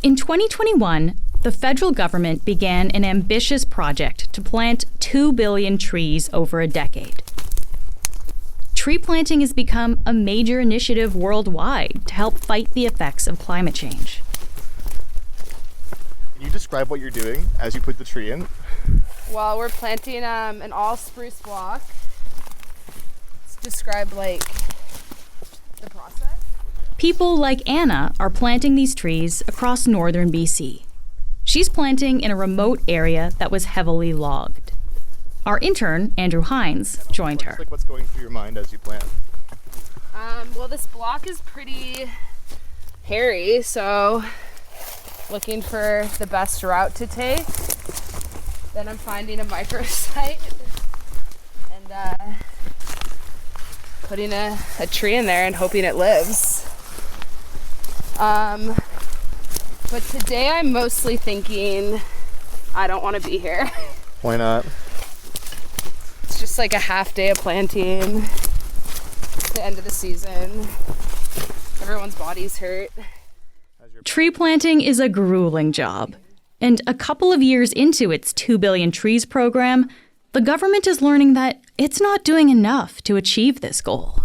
In 2021, the federal government began an ambitious project to plant 2 billion trees over a decade. Tree planting has become a major initiative worldwide to help fight the effects of climate change. Can you describe what you're doing as you put the tree in? Well, we're planting an all spruce block. Let's describe the process. People like Anna are planting these trees across northern BC. She's planting in a remote area that was heavily logged. Our intern, Andrew Hines, joined her. What's going through your mind as you plant? Well, this block is pretty hairy, so looking for the best route to take. Then I'm finding a microsite and putting a tree in there and hoping it lives. But today I'm mostly thinking I don't want to be here. Why not? It's just like a half day of planting. The end of the season. Everyone's body's hurt. Tree planting is a grueling job. And a couple of years into its 2 billion trees program, the government is learning that it's not doing enough to achieve this goal.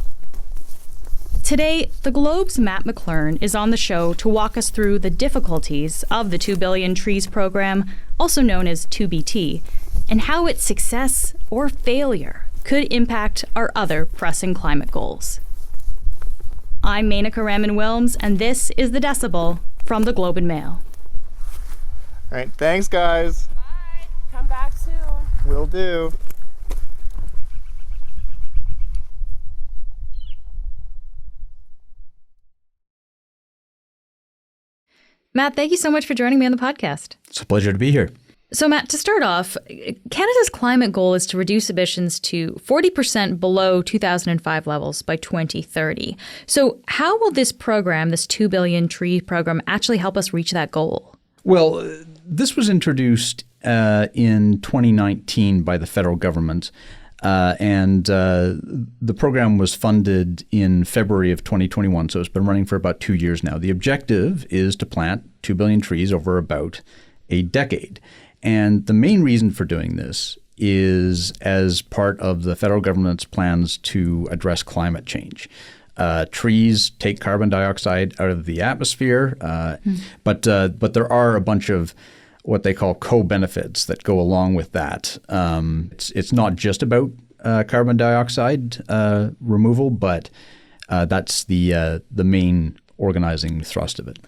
Today, the Globe's Matt McClearn is on the show to walk us through the difficulties of the 2 billion trees program, also known as 2BT, and how its success or failure could impact our other pressing climate goals. I'm Menaka Raman-Wilms, and this is The Decibel from the Globe and Mail. All right, thanks, guys. Bye. Come back soon. Will do. Matt, thank you so much for joining me on the podcast. It's a pleasure to be here. So, Matt, to start off, Canada's climate goal is to reduce emissions to 40% below 2005 levels by 2030. So how will this program, this 2 billion tree program, actually help us reach that goal? Well, this was introduced in 2019 by the federal government, and the program was funded in February of 2021, so it's been running for about 2 years now. The objective is to plant 2 billion trees over about a decade. And the main reason for doing this is as part of the federal government's plans to address climate change. Trees take carbon dioxide out of the atmosphere, but there are a bunch of what they call co-benefits that go along with that. It's not just about carbon dioxide removal, but that's the main organizing thrust of it.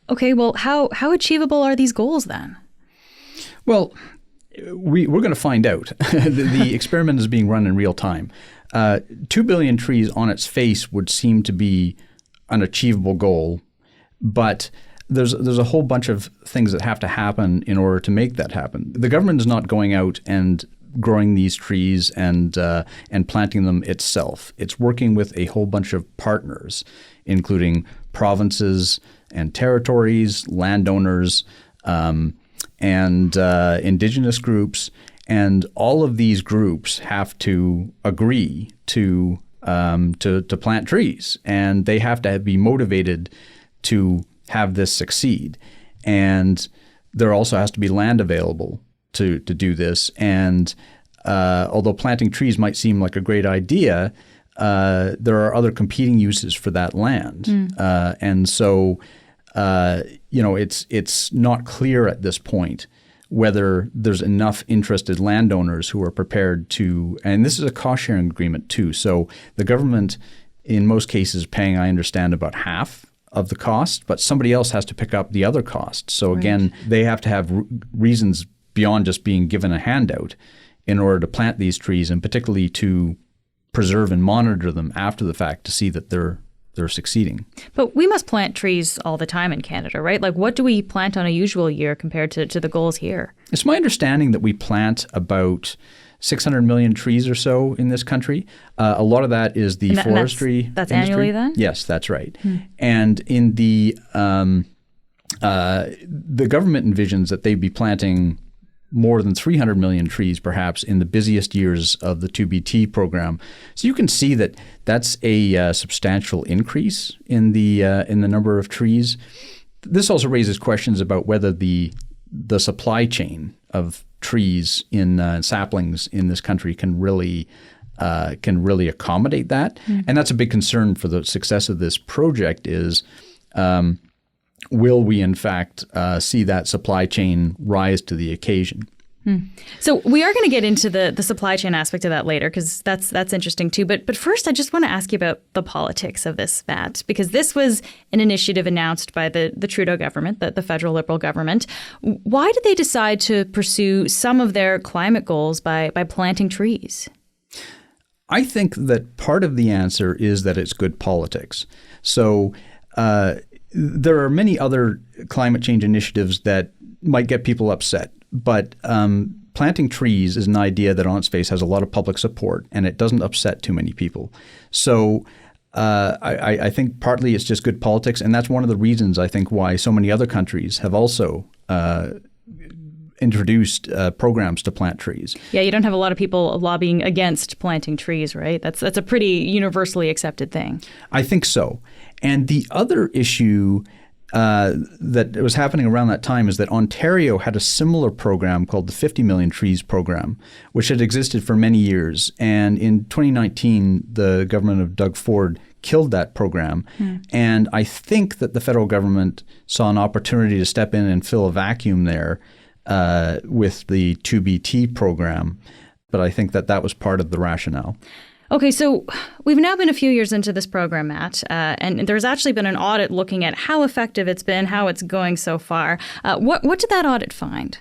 Okay, well, how achievable are these goals then? Well, we're going to find out. The experiment is being run in real time. 2 billion trees on its face would seem to be an achievable goal, but there's a whole bunch of things that have to happen in order to make that happen. The government is not going out and growing these trees and planting them itself. It's working with a whole bunch of partners, including provinces and territories, landowners, and indigenous groups, and all of these groups have to agree to plant trees, and they have to be motivated to have this succeed. And there also has to be land available to do this. And although planting trees might seem like a great idea, there are other competing uses for that land, and so. It's not clear at this point whether there's enough interested landowners who are prepared to, and this is a cost-sharing agreement too, so the government in most cases is paying, I understand, about half of the cost, but somebody else has to pick up the other cost. So again, they have to have reasons beyond just being given a handout in order to plant these trees, and particularly to preserve and monitor them after the fact to see that they're succeeding. But we must plant trees all the time in Canada, right? Like, what do we plant on a usual year compared to the goals here? It's my understanding that we plant about 600 million trees or so in this country. A lot of that is the forestry that's industry. Annually then? Yes, that's right. And in the government envisions that they'd be planting more than 300 million trees perhaps in the busiest years of the 2BT program. So you can see that that's a substantial increase in the number of trees. This also raises questions about whether the supply chain of trees in saplings in this country can really accommodate that. And that's a big concern for the success of this project is will we in fact see that supply chain rise to the occasion? So we are going to get into the supply chain aspect of that later because that's interesting too. But first, I just want to ask you about the politics of this, Matt, because this was an initiative announced by the Trudeau government, the federal Liberal government. Why did they decide to pursue some of their climate goals by planting trees? I think that part of the answer is that it's good politics. So there are many other climate change initiatives that might get people upset. But planting trees is an idea that on its face has a lot of public support, and it doesn't upset too many people. So I think partly it's just good politics, and that's one of the reasons I think why so many other countries have also introduced programs to plant trees. Yeah, you don't have a lot of people lobbying against planting trees, right? That's a pretty universally accepted thing. I think so. And the other issue that was happening around that time is that Ontario had a similar program called the 50 Million Trees Program, which had existed for many years. And in 2019, the government of Doug Ford killed that program. And I think that the federal government saw an opportunity to step in and fill a vacuum there with the 2BT program. But I think that was part of the rationale. Okay, so we've now been a few years into this program, Matt, and there's actually been an audit looking at how effective it's been, how it's going so far. What did that audit find?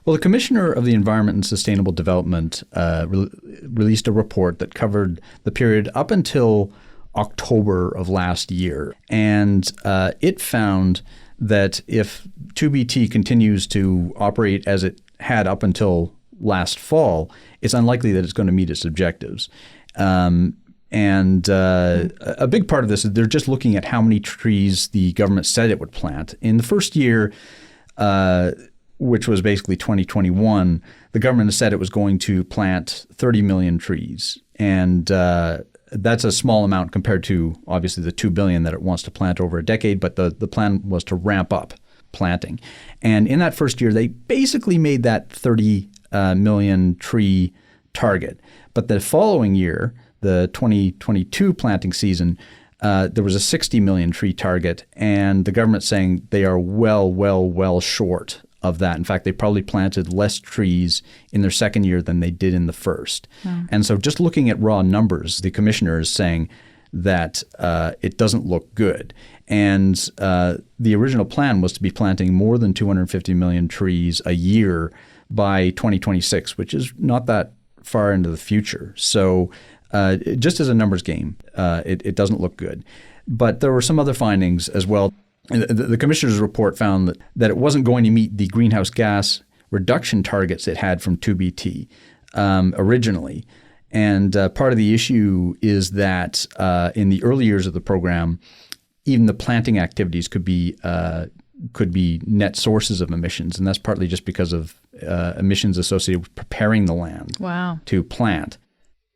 Well, the Commissioner of the Environment and Sustainable Development released a report that covered the period up until October of last year. And it found that if 2BT continues to operate as it had up until last fall, it's unlikely that it's going to meet its objectives. A big part of this is they're just looking at how many trees the government said it would plant. In the first year, which was basically 2021, the government said it was going to plant 30 million trees. And that's a small amount compared to, obviously, the 2 billion that it wants to plant over a decade. But the plan was to ramp up planting. And in that first year, they basically made that 30 million tree target. But the following year, the 2022 planting season, there was a 60 million tree target, and the government saying they are well short of that. In fact, they probably planted less trees in their second year than they did in the first. And so just looking at raw numbers, the commissioner is saying that it doesn't look good. And the original plan was to be planting more than 250 million trees a year by 2026, which is not that far into the future. So just as a numbers game, it doesn't look good. But there were some other findings as well. The commissioner's report found that it wasn't going to meet the greenhouse gas reduction targets it had from 2BT originally. And part of the issue is that in the early years of the program, even the planting activities could be net sources of emissions. And that's partly just because of emissions associated with preparing the land to plant.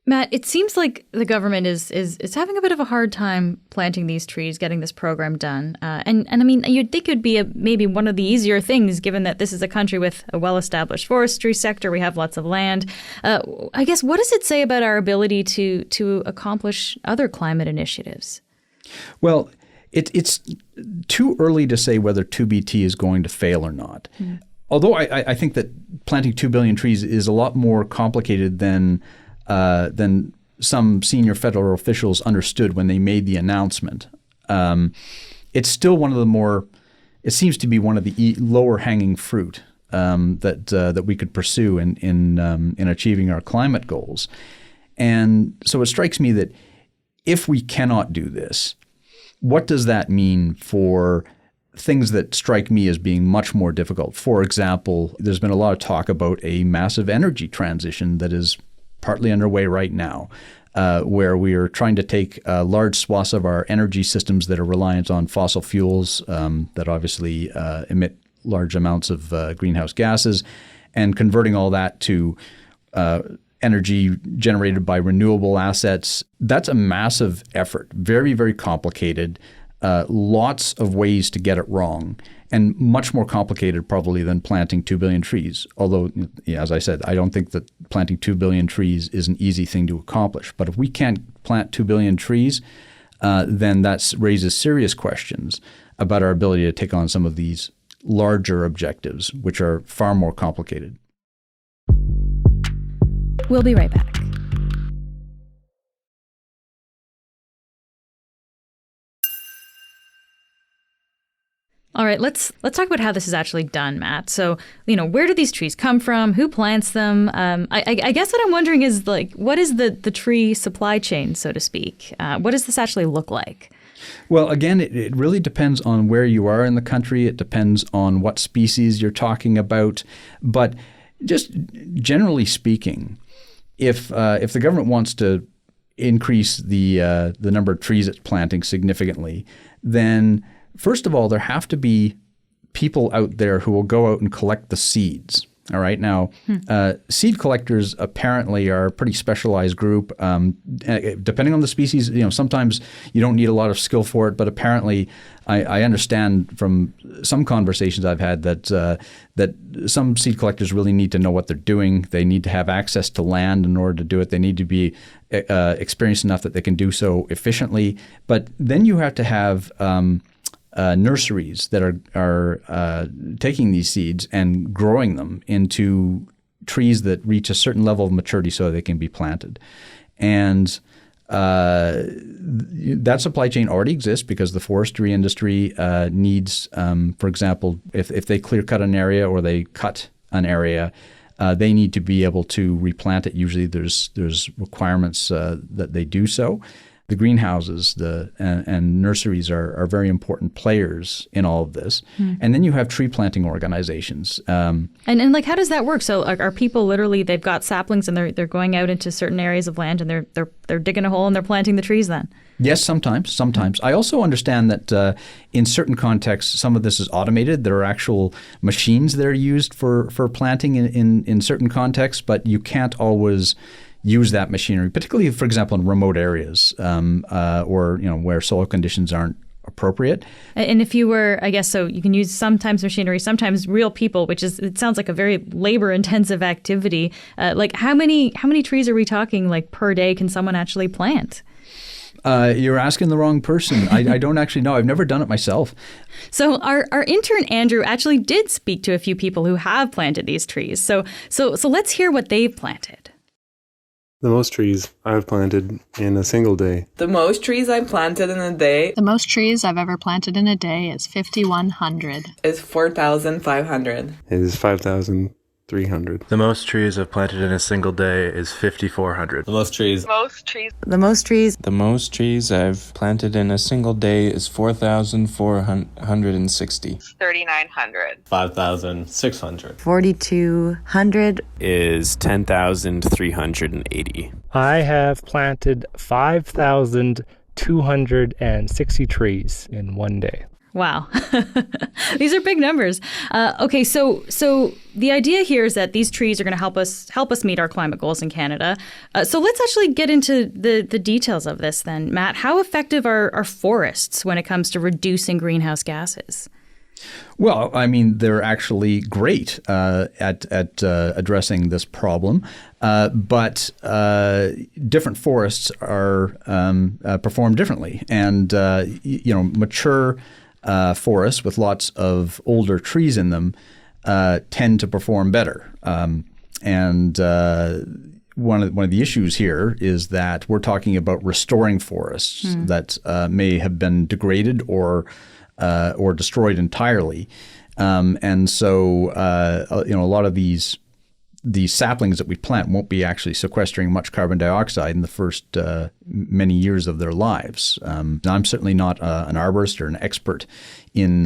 Matt, it seems like the government is having a bit of a hard time planting these trees, getting this program done. And I mean, you'd think it would be maybe one of the easier things, given that this is a country with a well-established forestry sector. We have lots of land. I guess, what does it say about our ability to accomplish other climate initiatives? Well, it's too early to say whether 2BT is going to fail or not. Although I think that planting 2 billion trees is a lot more complicated than some senior federal officials understood when they made the announcement. It's still one of the more, it seems to be one of the lower hanging fruit that we could pursue in achieving our climate goals. And so it strikes me that if we cannot do this, what does that mean for things that strike me as being much more difficult? For example, there's been a lot of talk about a massive energy transition that is partly underway right now, where we are trying to take large swaths of our energy systems that are reliant on fossil fuels that obviously emit large amounts of greenhouse gases and converting all that to energy generated by renewable assets. That's a massive effort, very, very complicated. lots of ways to get it wrong, and much more complicated probably than planting 2 billion trees. Although, as I said, I don't think that planting 2 billion trees is an easy thing to accomplish. But if we can't plant 2 billion trees, then that raises serious questions about our ability to take on some of these larger objectives, which are far more complicated. We'll be right back. All right, let's talk about how this is actually done, Matt. So, where do these trees come from? Who plants them? I guess what I'm wondering is, what is the tree supply chain, so to speak? What does this actually look like? Well, again, it really depends on where you are in the country. It depends on what species you're talking about. But just generally speaking, if the government wants to increase the number of trees it's planting significantly, then first of all, there have to be people out there who will go out and collect the seeds. All right. Now, seed collectors apparently are a pretty specialized group. Depending on the species, sometimes you don't need a lot of skill for it. But apparently, I understand from some conversations I've had that some seed collectors really need to know what they're doing. They need to have access to land in order to do it. They need to be experienced enough that they can do so efficiently. But then you have to have nurseries that are taking these seeds and growing them into trees that reach a certain level of maturity so they can be planted. And that supply chain already exists because the forestry industry needs, for example, if they clear cut an area or they cut an area, they need to be able to replant it. Usually there's requirements that they do so. The greenhouses and nurseries are very important players in all of this. And then you have tree planting organizations. And how does that work? So are people literally, they've got saplings and they're going out into certain areas of land and they're digging a hole and they're planting the trees then? Yes, sometimes. I also understand that in certain contexts, some of this is automated. There are actual machines that are used for planting in certain contexts, but you can't always use that machinery, particularly, for example, in remote areas or where soil conditions aren't appropriate. And if you were, I guess, so you can use sometimes machinery, sometimes real people, it sounds like a very labor-intensive activity. How many trees are we talking per day can someone actually plant? You're asking the wrong person. I don't actually know. I've never done it myself. So our intern Andrew actually did speak to a few people who have planted these trees. So let's hear what they've planted. The most trees I've planted in a single day. The most trees I've planted in a day. The most trees I've ever planted in a day is 5,100. Is 4,500. Is 5,300. The most trees I've planted in a single day is 5,400. The most trees. The most trees. The most trees I've planted in a single day is 4,460. 3,900. 5,600. 4,200. Is 10,380. I have planted 5,260 trees in one day. Wow. These are big numbers. Okay, so the idea here is that these trees are going to help us meet our climate goals in Canada. So let's actually get into the details of this then. Matt, how effective are forests when it comes to reducing greenhouse gases? Well, I mean, they're actually great at addressing this problem, but different forests are perform differently, and mature forests with lots of older trees in them tend to perform better. And one of the issues here is that we're talking about restoring forests that may have been degraded or destroyed entirely. And so a lot of these saplings that we plant won't be actually sequestering much carbon dioxide in the first many years of their lives. I'm certainly not an arborist or an expert in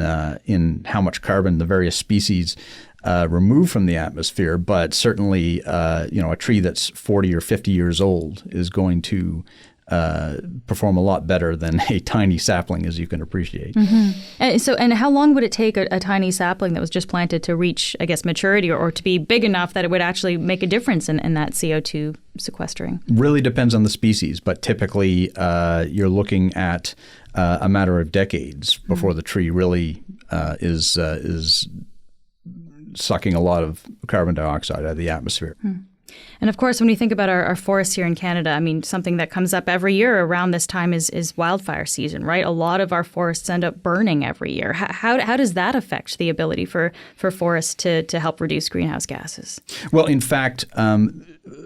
how much carbon the various species remove from the atmosphere, but certainly a tree that's 40 or 50 years old is going to perform a lot better than a tiny sapling, as you can appreciate. And how long would it take a tiny sapling that was just planted to reach, I guess, maturity or to be big enough that it would actually make a difference in that CO2 sequestering? Really depends on the species, but typically you're looking at a matter of decades before the tree really is sucking a lot of carbon dioxide out of the atmosphere. And of course, when you think about our forests here in Canada, I mean, something that comes up every year around this time is wildfire season, right? A lot of our forests end up burning every year. How does that affect the ability for forests to help reduce greenhouse gases? Well, in fact,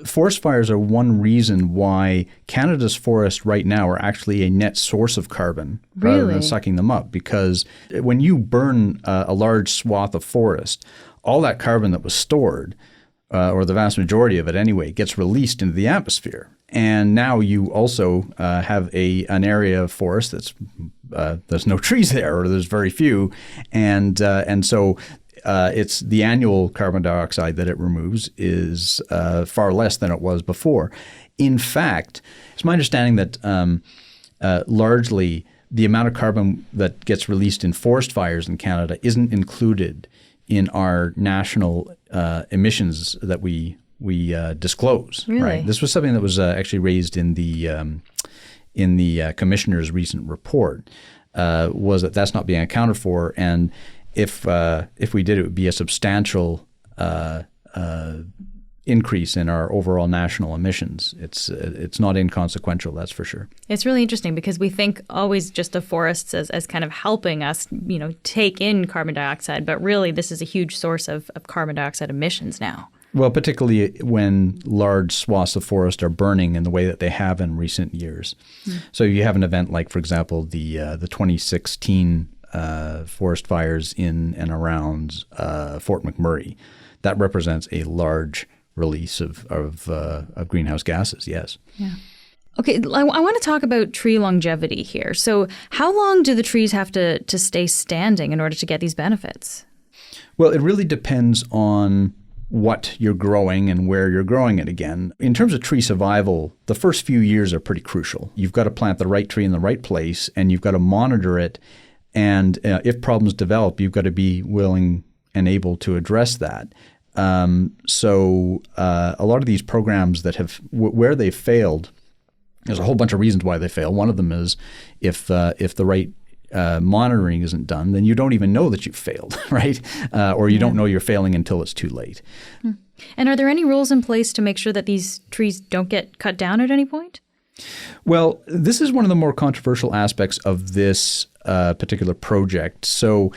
forest fires are one reason why Canada's forests right now are actually a net source of carbon rather than sucking them up. Because when you burn a large swath of forest, all that carbon that was stored, or the vast majority of it anyway, gets released into the atmosphere. And now you also have an area of forest that's there's no trees there, or there's very few, and so it's the annual carbon dioxide that it removes is far less than it was before. In fact, it's my understanding that largely the amount of carbon that gets released in forest fires in Canada isn't included in our national emissions that we disclose. Really? Right? This was something that was actually raised in the commissioner's recent report. Was that that's not being accounted for, and if we did, it would be a substantial increase in our overall national emissions. It's not inconsequential, that's for sure. It's really interesting because we think always just of forests as kind of helping us, take in carbon dioxide, but really this is a huge source of carbon dioxide emissions now. Well, particularly when large swaths of forest are burning in the way that they have in recent years. So you have an event like, for example, the 2016 forest fires in and around Fort McMurray. That represents a large release of greenhouse gases, yes. Yeah. Okay, I want to talk about tree longevity here. So how long do the trees have to stay standing in order to get these benefits? Well, it really depends on what you're growing and where you're growing it again. In terms of tree survival, the first few years are pretty crucial. You've got to plant the right tree in the right place, and you've got to monitor it. And if problems develop, you've got to be willing and able to address that. So a lot of these programs that have where they've failed, there's a whole bunch of reasons why they fail. One of them is if the right monitoring isn't done, then you don't even know that you've failed, right? Or you don't know you're failing until it's too late. And are there any rules in place to make sure that these trees don't get cut down at any point? Well, this is one of the more controversial aspects of this particular project. So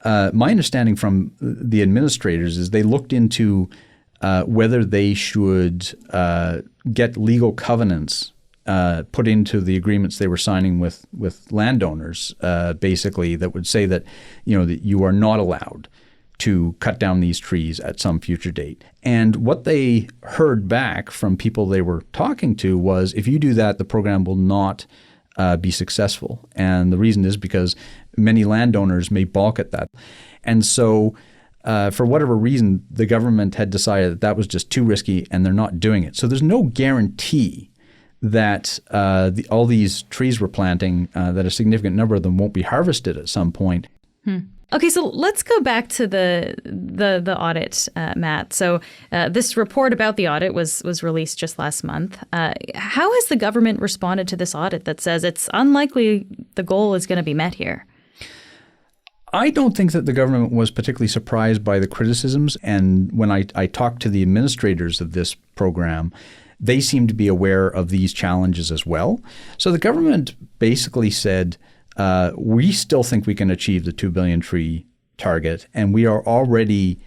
my understanding from the administrators is they looked into whether they should get legal covenants put into the agreements they were signing with landowners, basically, that would say that that you are not allowed to cut down these trees at some future date. And what they heard back from people they were talking to was, if you do that, the program will not be successful. And the reason is because many landowners may balk at that. And so for whatever reason, the government had decided that was just too risky and they're not doing it. So there's no guarantee that all these trees we're planting, that a significant number of them won't be harvested at some point. Okay, so let's go back to the audit, Matt. So this report about the audit was released just last month. How has the government responded to this audit that says it's unlikely the goal is going to be met here? I don't think that the government was particularly surprised by the criticisms. And when I talked to the administrators of this program, they seemed to be aware of these challenges as well. So the government basically said, we still think we can achieve the 2 billion tree target, and we are already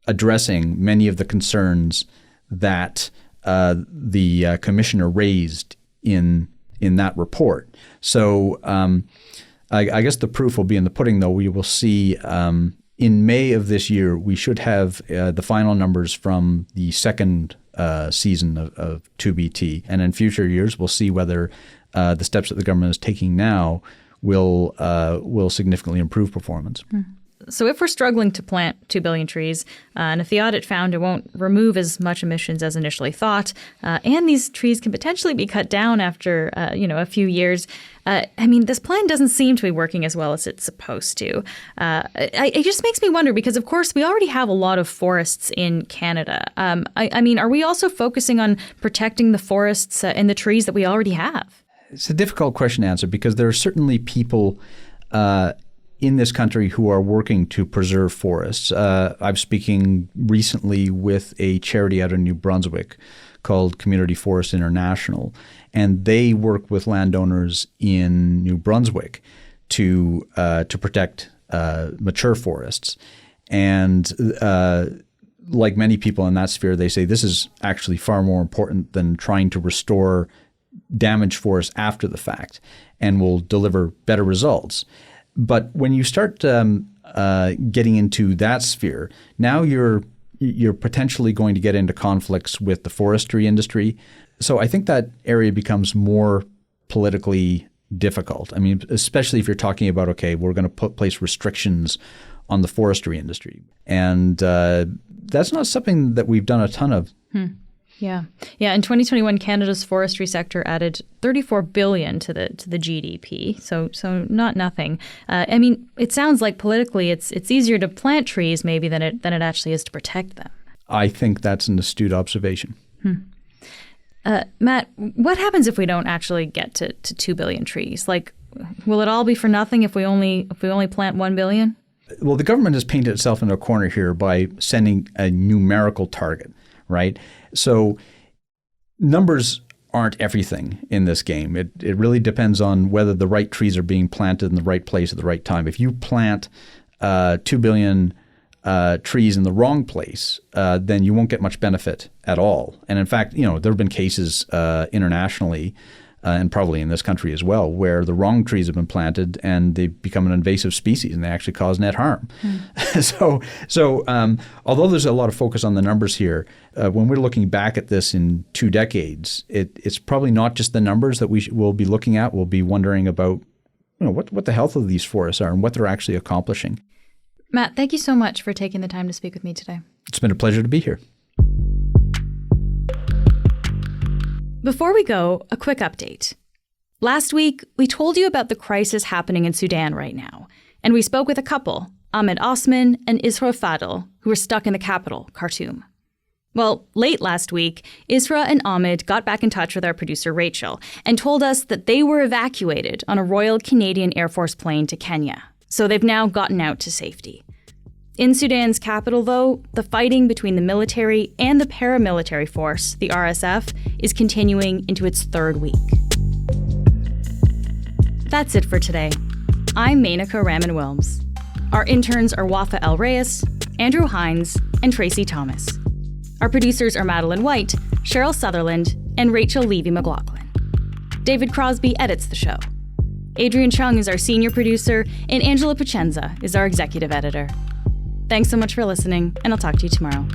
addressing many of the concerns that the commissioner raised in that report. So I guess the proof will be in the pudding, though. We will see in May of this year, we should have the final numbers from the second season of 2BT. And in future years, we'll see whether the steps that the government is taking now will significantly improve performance. So if we're struggling to plant 2 billion trees, and if the audit found it won't remove as much emissions as initially thought, and these trees can potentially be cut down after, a few years, this plan doesn't seem to be working as well as it's supposed to. It just makes me wonder because, of course, we already have a lot of forests in Canada. Are we also focusing on protecting the forests and the trees that we already have? It's a difficult question to answer because there are certainly people in this country who are working to preserve forests. I'm speaking recently with a charity out of New Brunswick called Community Forest International, and they work with landowners in New Brunswick to protect mature forests. And like many people in that sphere, they say this is actually far more important than trying to restore damaged forests after the fact, and will deliver better results. But when you start getting into that sphere, now you're potentially going to get into conflicts with the forestry industry. So I think that area becomes more politically difficult. Especially if you're talking about, okay, we're going to place restrictions on the forestry industry. And that's not something that we've done a ton of. Yeah. In 2021, Canada's forestry sector added $34 billion to the GDP. So not nothing. It sounds like politically, it's easier to plant trees maybe than it actually is to protect them. I think that's an astute observation. Matt, what happens if we don't actually get to 2 billion trees? Like, will it all be for nothing if we only plant 1 billion? Well, the government has painted itself into a corner here by sending a numerical target, right? So numbers aren't everything in this game. It really depends on whether the right trees are being planted in the right place at the right time. If you plant 2 billion trees in the wrong place, then you won't get much benefit at all. And in fact, there have been cases internationally and probably in this country as well, where the wrong trees have been planted and they become an invasive species and they actually cause net harm. So although there's a lot of focus on the numbers here, when we're looking back at this in 2 decades, it's probably not just the numbers that will be looking at. We'll be wondering about what the health of these forests are and what they're actually accomplishing. Matt, thank you so much for taking the time to speak with me today. It's been a pleasure to be here. Before we go, a quick update. Last week, we told you about the crisis happening in Sudan right now, and we spoke with a couple, Ahmed Osman and Isra Fadel, who were stuck in the capital, Khartoum. Well, late last week, Isra and Ahmed got back in touch with our producer Rachel and told us that they were evacuated on a Royal Canadian Air Force plane to Kenya, so they've now gotten out to safety. In Sudan's capital, though, the fighting between the military and the paramilitary force, the RSF, is continuing into its 3rd week. That's it for today. I'm Menaka Raman-Wilms. Our interns are Wafa El Reyes, Andrew Hines, and Tracy Thomas. Our producers are Madeline White, Cheryl Sutherland, and Rachel Levy-McLaughlin. David Crosby edits the show. Adrian Chung is our senior producer, and Angela Pacenza is our executive editor. Thanks so much for listening, and I'll talk to you tomorrow.